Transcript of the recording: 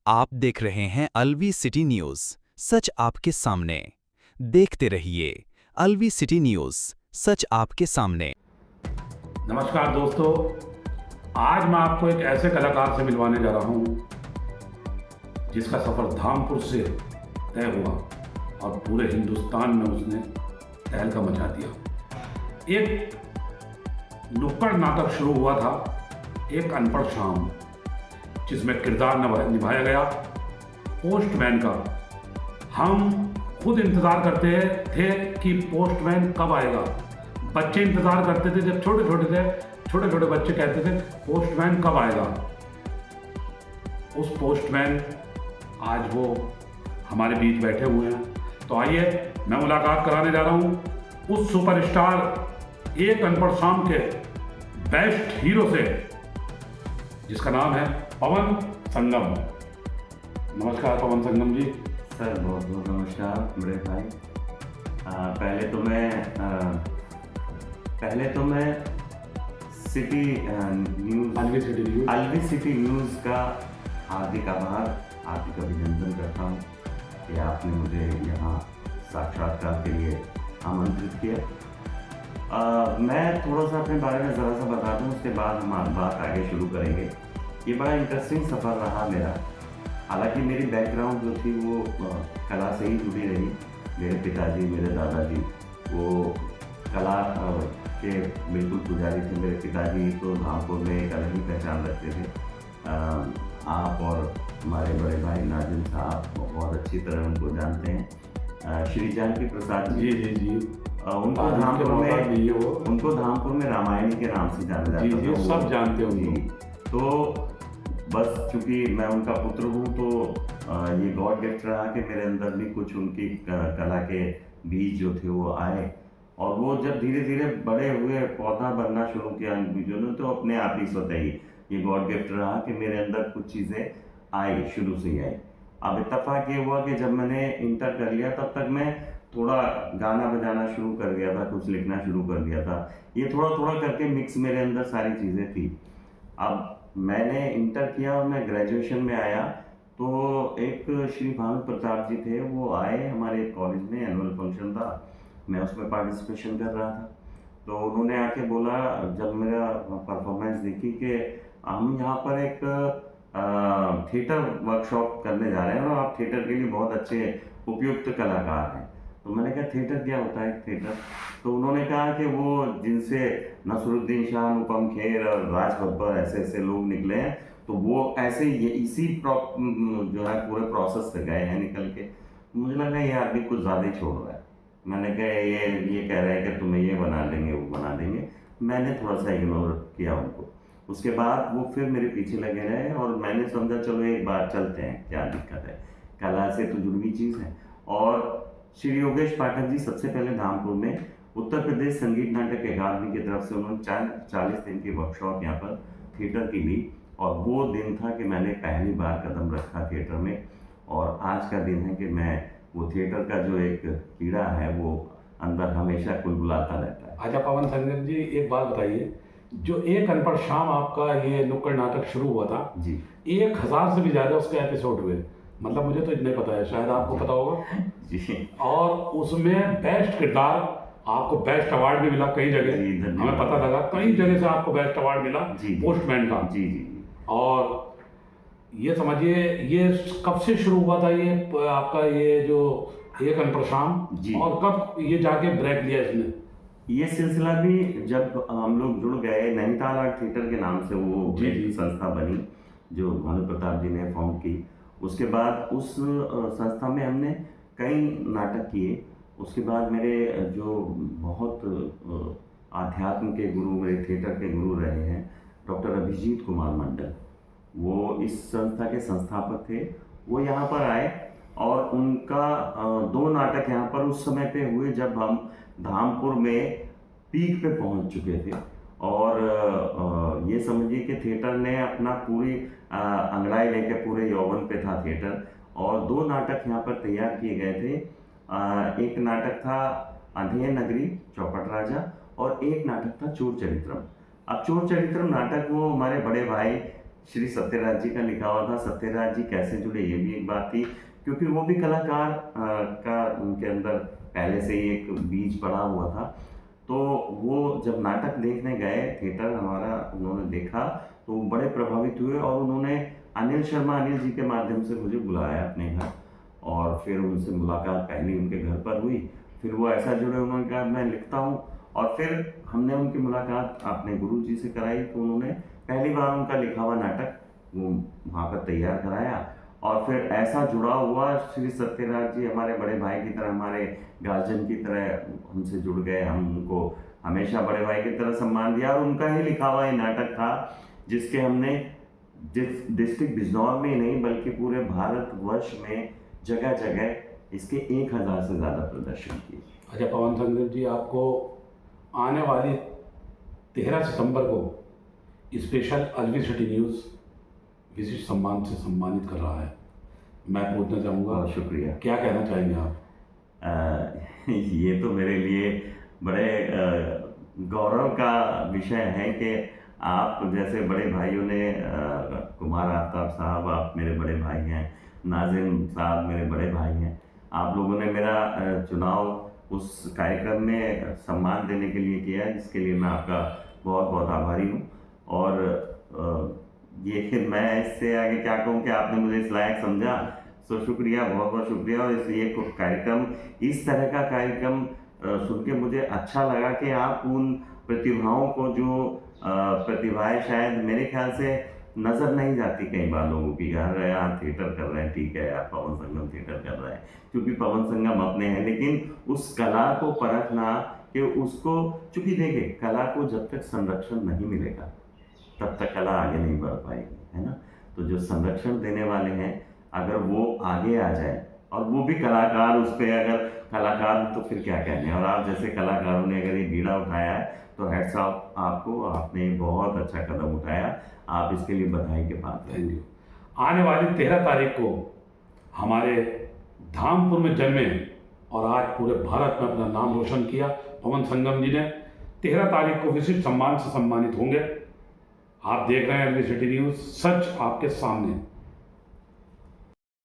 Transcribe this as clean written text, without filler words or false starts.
आप देख रहे हैं अलवी सिटी न्यूज़, सच आपके सामने। देखते रहिए अलवी सिटी न्यूज़, सच आपके सामने। नमस्कार दोस्तों, आज मैं आपको एक ऐसे कलाकार से मिलवाने जा रहा हूँ जिसका सफ़र धामपुर से तय हुआ और पूरे हिंदुस्तान में उसने तहलका मचा दिया। एक नुक्कड़ नाटक शुरू हुआ था, एक अनपढ़ शाम, जिसमें किरदार निभाया गया पोस्टमैन का। हम खुद इंतज़ार करते थे कि पोस्टमैन कब आएगा। बच्चे इंतज़ार करते थे, जब छोटे छोटे थे, छोटे छोटे बच्चे कहते थे पोस्टमैन कब आएगा। उस पोस्टमैन आज वो हमारे बीच बैठे हुए हैं। तो आइए मैं मुलाकात कराने जा रहा हूँ उस सुपरस्टार एक अनपढ़ शाम के बेस्ट हीरो से, जिसका नाम है पवन संगम। नमस्कार पवन संगम जी। सर बहुत बहुत नमस्कार बड़े भाई। पहले तो मैं city news Alvi city news का हार्दिक आभार, हार्दिक अभिनंदन करता हूँ कि आपने मुझे यहाँ साक्षात्कार के लिए आमंत्रित किया। मैं थोड़ा सा अपने बारे में ज़रा सा बता दूँ, उसके बाद हम बात आगे शुरू करेंगे। ये बड़ा इंटरेस्टिंग सफ़र रहा मेरा। हालांकि मेरी बैकग्राउंड जो थी वो कला से ही जुड़ी रही। मेरे पिताजी, मेरे दादाजी वो कला के बिल्कुल पुजारी थे। मेरे पिताजी तो धामपुर में एक अलग ही पहचान रखते थे। आप और हमारे बड़े भाई नाजिम साहब बहुत अच्छी तरह उनको जानते हैं। श्री जानकी प्रसाद जी जी जी उनको धामपुर में रामायणी के नाम से जाना जाता था। सब जानते होंगे। तो बस चूँकि मैं उनका पुत्र हूँ तो ये गॉड गिफ्ट रहा कि मेरे अंदर भी कुछ उनकी कला के बीज जो थे वो आए। और वो जब धीरे धीरे बड़े हुए, पौधा बनना शुरू किया उन बीजों ने, तो अपने आप ही स्वतः ही ये गॉड गिफ्ट रहा कि मेरे अंदर कुछ चीज़ें आई, शुरू से ही आई। अब इत्तेफाक ये हुआ कि जब मैंने इंटर कर लिया तब तक मैं थोड़ा गाना बजाना शुरू कर दिया था, कुछ लिखना शुरू कर दिया था। ये थोड़ा थोड़ा करके मिक्स मेरे अंदर सारी चीज़ें थी। अब मैंने इंटर किया और मैं ग्रेजुएशन में आया तो एक श्री भानु प्रताप जी थे, वो आए हमारे कॉलेज में, एनुअल फंक्शन था, मैं उसमें पार्टिसिपेशन कर रहा था। तो उन्होंने आके बोला, जब मेरा परफॉर्मेंस देखी, कि हम यहाँ पर एक थिएटर वर्कशॉप करने जा रहे हैं और आप थिएटर के लिए बहुत अच्छे उपयुक्त कलाकार हैं। तो मैंने कहा थिएटर क्या होता है थिएटर? तो उन्होंने कहा कि वो जिनसे नसरुद्दीन शाह, अनुपम खेर और राज बब्बर ऐसे ऐसे लोग निकले हैं, तो वो ऐसे ये इसी जो है पूरे प्रोसेस से गए हैं निकल के। मुझे लगा ये आदमी कुछ ज़्यादा ही छोड़ रहा है। मैंने कहा ये कह रहा है कि तुम्हें ये बना देंगे, वो बना देंगे। मैंने थोड़ा सा इग्नोर किया उनको। उसके बाद वो फिर मेरे पीछे लगे रहे और मैंने समझा चलो एक बार चलते हैं, क्या दिक्कत है, कला से तो जुड़ी हुई चीज़ है। और श्री योगेश पाठक जी सबसे पहले धामपुर में उत्तर प्रदेश संगीत नाटक अकादमी की तरफ से उन्होंने 40 दिन की वर्कशॉप यहाँ पर थिएटर की ली। और वो दिन था कि मैंने पहली बार कदम रखा थिएटर में। और आज का दिन है कि मैं वो थिएटर का जो एक कीड़ा है वो अंदर हमेशा कुलबुलाता रहता है। अच्छा पवन संगम जी, एक बात बताइए, जो एक अनपढ़ शाम आपका ये नुक्कड़ नाटक शुरू हुआ था जी, 1000 से भी ज़्यादा उसके एपिसोड हुए। मतलब मुझे तो इतने पता है, शायद आपको पता होगा जी। और उसमें बेस्ट किरदार, आपको बेस्ट अवार्ड भी मिला कई जगह। हमें पता लगा कई जगह से आपको बेस्ट अवार्ड मिला पोस्टमैन का। जी जी। और ये समझिए, ये कब से शुरू हुआ था ये आपका ये जो एक अनपढ़ शाम, और कब ये जाके ब्रेक लिया इसने? ये सिलसिला भी जब हम लोग जुड़ गए, नैनीताल आर्ट थिएटर के नाम से वो संस्था बनी जो भानु प्रताप जी ने फॉर्म की। उसके बाद उस संस्था में हमने कई नाटक किए। उसके बाद मेरे जो बहुत आध्यात्म के गुरु, मेरे थिएटर के गुरु रहे हैं डॉक्टर अभिजीत कुमार मंडल, वो इस संस्था के संस्थापक थे। वो यहाँ पर आए और उनका 2 नाटक यहाँ पर उस समय पे हुए जब हम धामपुर में पीक पे पहुँच चुके थे। और ये समझिए कि थिएटर ने अपना पूरी अंगड़ाई लेके पूरे यौवन पे था थिएटर। और 2 नाटक यहाँ पर तैयार किए गए थे। एक नाटक था अंधेर नगरी चौपट राजा और एक नाटक था चोर चरित्रम। अब चोर चरित्रम नाटक वो हमारे बड़े भाई श्री सत्यराज जी का लिखा हुआ था। सत्यराज जी कैसे जुड़े ये भी एक बात थी, क्योंकि वो भी कलाकार का उनके अंदर पहले से ही एक बीज पड़ा हुआ था। तो वो जब नाटक देखने गए थिएटर हमारा, उन्होंने देखा तो वो बड़े प्रभावित हुए और उन्होंने अनिल जी के माध्यम से मुझे बुलाया अपने घर, और फिर उनसे मुलाकात पहली उनके घर पर हुई। फिर वो ऐसा जुड़े, उन्होंने कहा मैं लिखता हूँ, और फिर हमने उनकी मुलाकात अपने गुरु जी से कराई। तो उन्होंने पहली बार उनका लिखा हुआ नाटक वो वहाँ पर तैयार कराया, और फिर ऐसा जुड़ा हुआ। श्री सत्यराज जी हमारे बड़े भाई की तरह, हमारे गार्जियन की तरह हमसे जुड़ गए। हम उनको हमेशा बड़े भाई की तरह सम्मान दिया, और उनका ही लिखा हुआ ये नाटक था जिसके हमने डिस्ट्रिक्ट बिजनौर में ही नहीं बल्कि पूरे भारतवर्ष में जगह जगह इसके 1000 से ज़्यादा प्रदर्शन किए। अच्छा पवन संगम जी, आपको आने वाली 13 सितंबर को स्पेशल अल्वी सिटी न्यूज़ विशिष्ट सम्मान से सम्मानित कर रहा है। मैं पूछना चाहूँगा, बहुत शुक्रिया। क्या कहना चाहेंगे आप? ये तो मेरे लिए बड़े गौरव का विषय है कि आप जैसे बड़े भाइयों ने, कुमार आफ्ताब साहब आप मेरे बड़े भाई हैं, नाजिम साहब मेरे बड़े भाई हैं, आप लोगों ने मेरा चुनाव उस कार्यक्रम में सम्मान देने के लिए किया है, जिसके लिए मैं आपका बहुत बहुत आभारी हूँ। और ये मैं इससे आगे क्या कहूँ कि आपने मुझे इस लायक समझा, सो शुक्रिया, बहुत बहुत शुक्रिया। और इसलिए कार्यक्रम, इस तरह का कार्यक्रम सुन के मुझे अच्छा लगा कि आप उन प्रतिभाओं को, जो प्रतिभाएं शायद मेरे ख्याल से नज़र नहीं जाती कई बार लोगों की, यार आप थिएटर कर रहे हैं, ठीक है, आप पवन संगम थिएटर कर रहे हैं, क्योंकि पवन संगम अपने हैं, लेकिन उस कला को परखना कि उसको, चूँकि देखिए कला को जब तक संरक्षण नहीं मिलेगा तब तक कला आगे नहीं बढ़ पाएगी, है ना। तो जो संरक्षण देने वाले हैं, अगर वो आगे आ जाए और वो भी कलाकार, उस पर अगर कलाकार, तो फिर क्या कहने। और आप जैसे कलाकारों ने अगर ये बीड़ा उठाया है तो हैट्स ऑफ आपको, आपने बहुत अच्छा कदम उठाया, आप इसके लिए बधाई के पात्र हैं। Thank you. आने वाली 13 तारीख को हमारे धामपुर में जन्मे और आज पूरे भारत में अपना नाम रोशन किया पवन संगम जी ने 13 तारीख को विशिष्ट सम्मान से सम्मानित होंगे। आप देख रहे हैं अल्वी सिटी न्यूज़, सच आपके सामने।